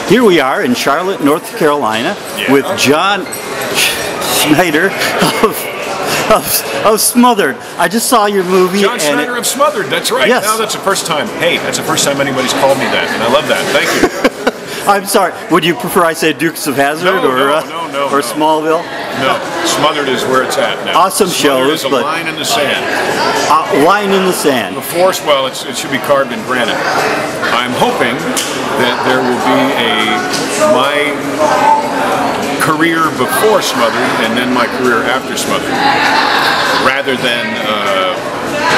Here we are in Charlotte, North Carolina, with John Schneider of Smothered. I just saw your movie. John Schneider of Smothered, that's right. Yes. Now that's the first time. Hey, that's the first time anybody's called me that, and I love that. Thank you. I'm sorry. Would you prefer I say Dukes of Hazzard or Smallville? No, Smothered is where it's at now. Awesome Smothered shows, is a line in the sand. Line in the sand. Before, well, it should be carved in granite. I'm hoping that there will be my career before Smothered and then my career after Smothered, rather than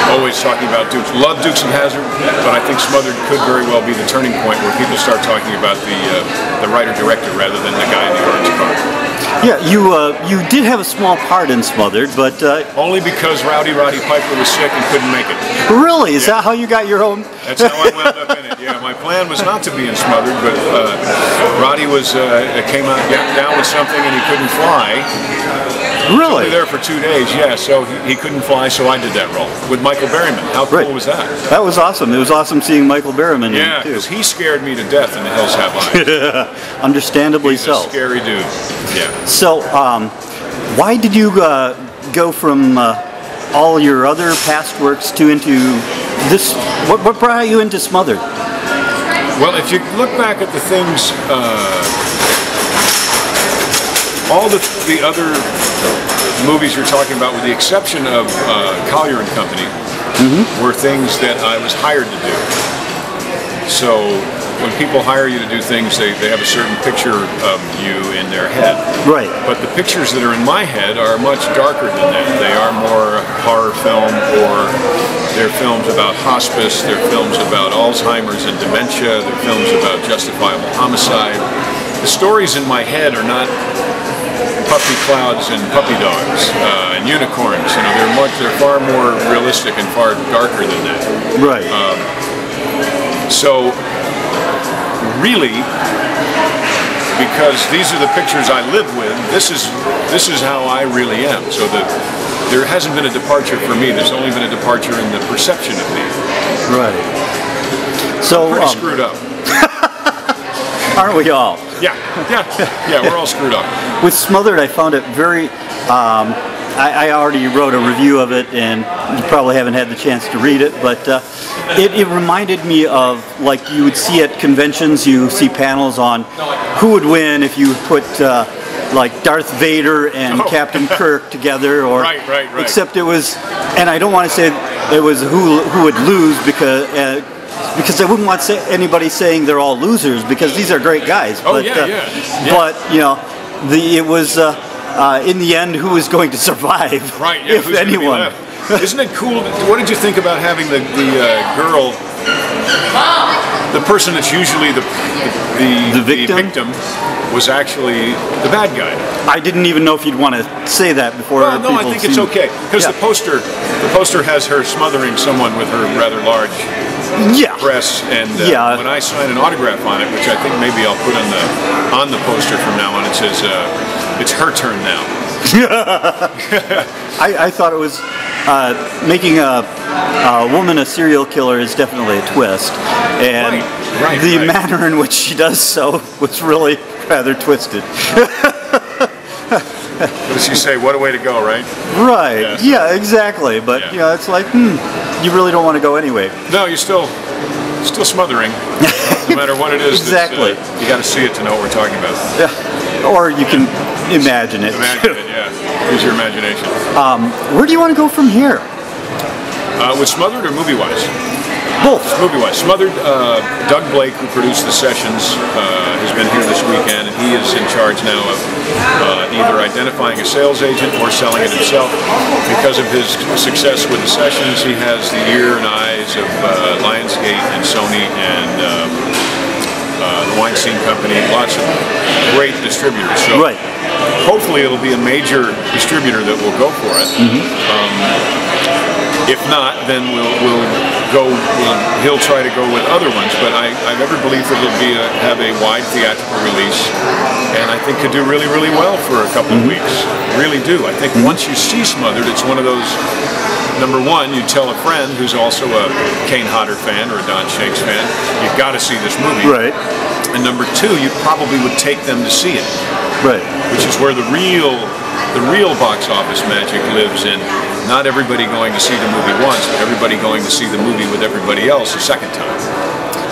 always talking about Dukes. Love Dukes of Hazzard, but I think Smothered could very well be the turning point where people start talking about the writer-director rather than the guy in the orange car. Yeah, you did have a small part in Smothered, but only because Roddy Piper was sick and couldn't make it. Really? Is that how you got your own? That's how I wound up in it. Yeah, my plan was not to be in Smothered, but Roddy came out down with something and he couldn't fly. Really? He was there for 2 days, yeah, so he couldn't fly, so I did that role with Michael Berryman. How cool was that? That was awesome. It was awesome seeing Michael Berryman in it, too. Because he scared me to death in The Hills Have Eyes. Understandably He's so. a scary dude, yeah. So, why did you go from all your other past works to into this? What brought you into Smothered? Well, if you look back at the things, all the other movies you're talking about, with the exception of Collier and Company, were things that I was hired to do. So when people hire you to do things, they have a certain picture of you in their head. Right. But the pictures that are in my head are much darker than that. They are more horror film, or they're films about hospice, they're films about Alzheimer's and dementia, they're films about justifiable homicide. The stories in my head are not puppy clouds and puppy dogs and unicorns. You know, they're far more realistic and far darker than that. Right. So really, because these are the pictures I live with, this is how I really am. So there hasn't been a departure for me. There's only been a departure in the perception of me. Right. So I'm pretty screwed up. Aren't we all? Yeah, we're all screwed up. With Smothered, I found it very, I already wrote a review of it, and you probably haven't had the chance to read it, but it reminded me of, like you would see at conventions, you see panels on who would win if you put like Darth Vader and Captain Kirk together, or right. Except it was, and I don't want to say it was who would lose, because I wouldn't want anybody saying they're all losers, because these are great guys. But, but you know, it was in the end who was going to survive, if anyone. Isn't it cool? What did you think about having the girl, the person that's usually the victim, was actually the bad guy? I didn't even know if you'd want to say that before. Well, no, I think it's okay, because the poster has her smothering someone with her rather large press, and when I sign an autograph on it, which I think maybe I'll put on the poster from now on, it says it's her turn now. I thought it was making a woman a serial killer is definitely a twist, and the manner in which she does so was really rather twisted. What does she say? What a way to go, right? Right. Yeah, exactly. But you know, it's like, you really don't want to go anyway. No, you're still smothering, no matter what it is. Exactly. You got to see it to know what we're talking about. Yeah. Or you can imagine it. Imagine it, yeah. Use your imagination. Where do you want to go from here? With Smothered or movie-wise? Both. Movie-wise. Smothered, Doug Blake, who produced The Sessions, has been here this weekend, and he is in charge now of either identifying a sales agent or selling it himself. Because of his success with The Sessions, he has the ear and eyes of Lionsgate and Sony and the Weinstein Company, lots of great distributors. So hopefully it'll be a major distributor that will go for it. If not, then we'll he'll try to go with other ones, but I never believed that he'll have a wide theatrical release, and I think could do really, really well for a couple of weeks. Really do. I think once you see Smothered, it's one of those. Number one, you tell a friend who's also a Kane Hodder fan or a Don Shakes fan, you've got to see this movie. Right. And number two, you probably would take them to see it. Right. Which is where the real box office magic lives in. Not everybody going to see the movie once, but everybody going to see the movie with everybody else a second time.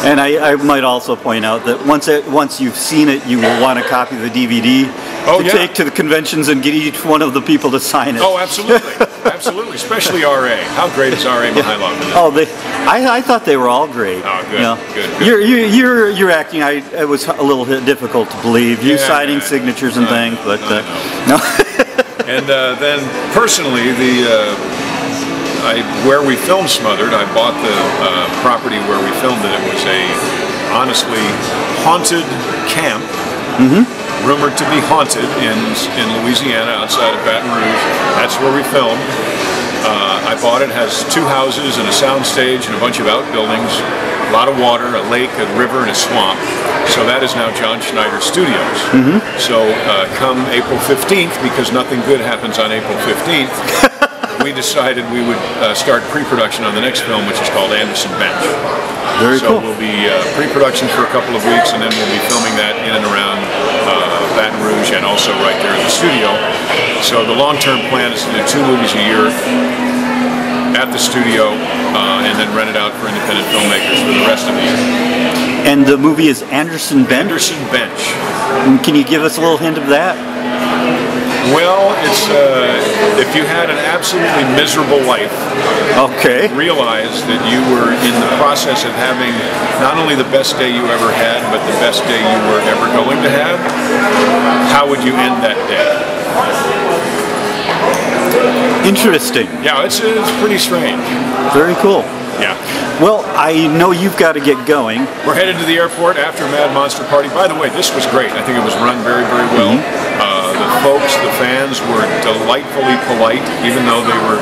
And I might also point out that once you've seen it, you will want to copy the DVD to take to the conventions and get each one of the people to sign it. Oh, absolutely. Absolutely. Especially R.A. How great is R.A. Mihailov? Oh, I thought they were all great. Oh, good. You know, good. Your acting, it was a little bit difficult to believe. You signing signatures and things, but no. And then personally, where we filmed Smothered, I bought the property where we filmed it. It was a honestly haunted camp, rumored to be haunted in Louisiana outside of Baton Rouge. That's where we filmed. I bought it. It has 2 houses and a sound stage and a bunch of outbuildings, a lot of water, a lake, a river, and a swamp. So that is now John Schneider Studios. So come April 15th, because nothing good happens on April 15th, we decided we would start pre-production on the next film, which is called Anderson Bench. Very cool. So we'll be pre-production for a couple of weeks, and then we'll be filming that in and around Baton Rouge and also right there in the studio. So the long-term plan is to do 2 movies a year at the studio and then rent it out for independent filmmakers for the rest of the year. And the movie is Anderson Bench? Anderson Bench. Can you give us a little hint of that? Well, it's if you had an absolutely miserable life, realize that you were in the process of having not only the best day you ever had, but the best day you were ever going to have, how would you end that day? Interesting. Yeah, it's pretty strange. Very cool. Yeah. Well, I know you've got to get going. We're headed to the airport after Mad Monster Party. By the way, this was great. I think it was run very, very well. The folks, the fans were delightfully polite, even though they were,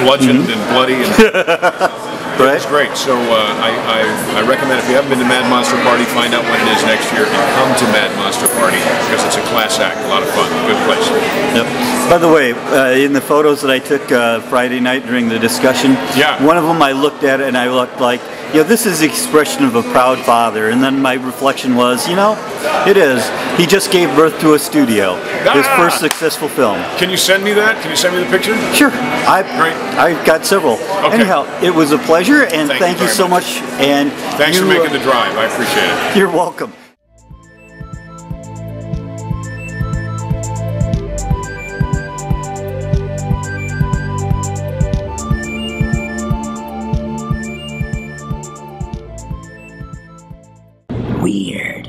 bludgeoned and bloody. And it was great. So I recommend, if you haven't been to Mad Monster Party, find out when it is next year and come to Mad Monster Party, because it's a class act, a lot of fun, good place. Yep. By the way, in the photos that I took Friday night during the discussion, one of them I looked at and I looked like, this is the expression of a proud father. And then my reflection was, it is. He just gave birth to a studio. His first successful film. Can you send me that? Can you send me the picture? Sure. I've got several. Okay. Anyhow, it was a pleasure, and thank you so much. And thanks for making the drive. I appreciate it. You're welcome. Weird.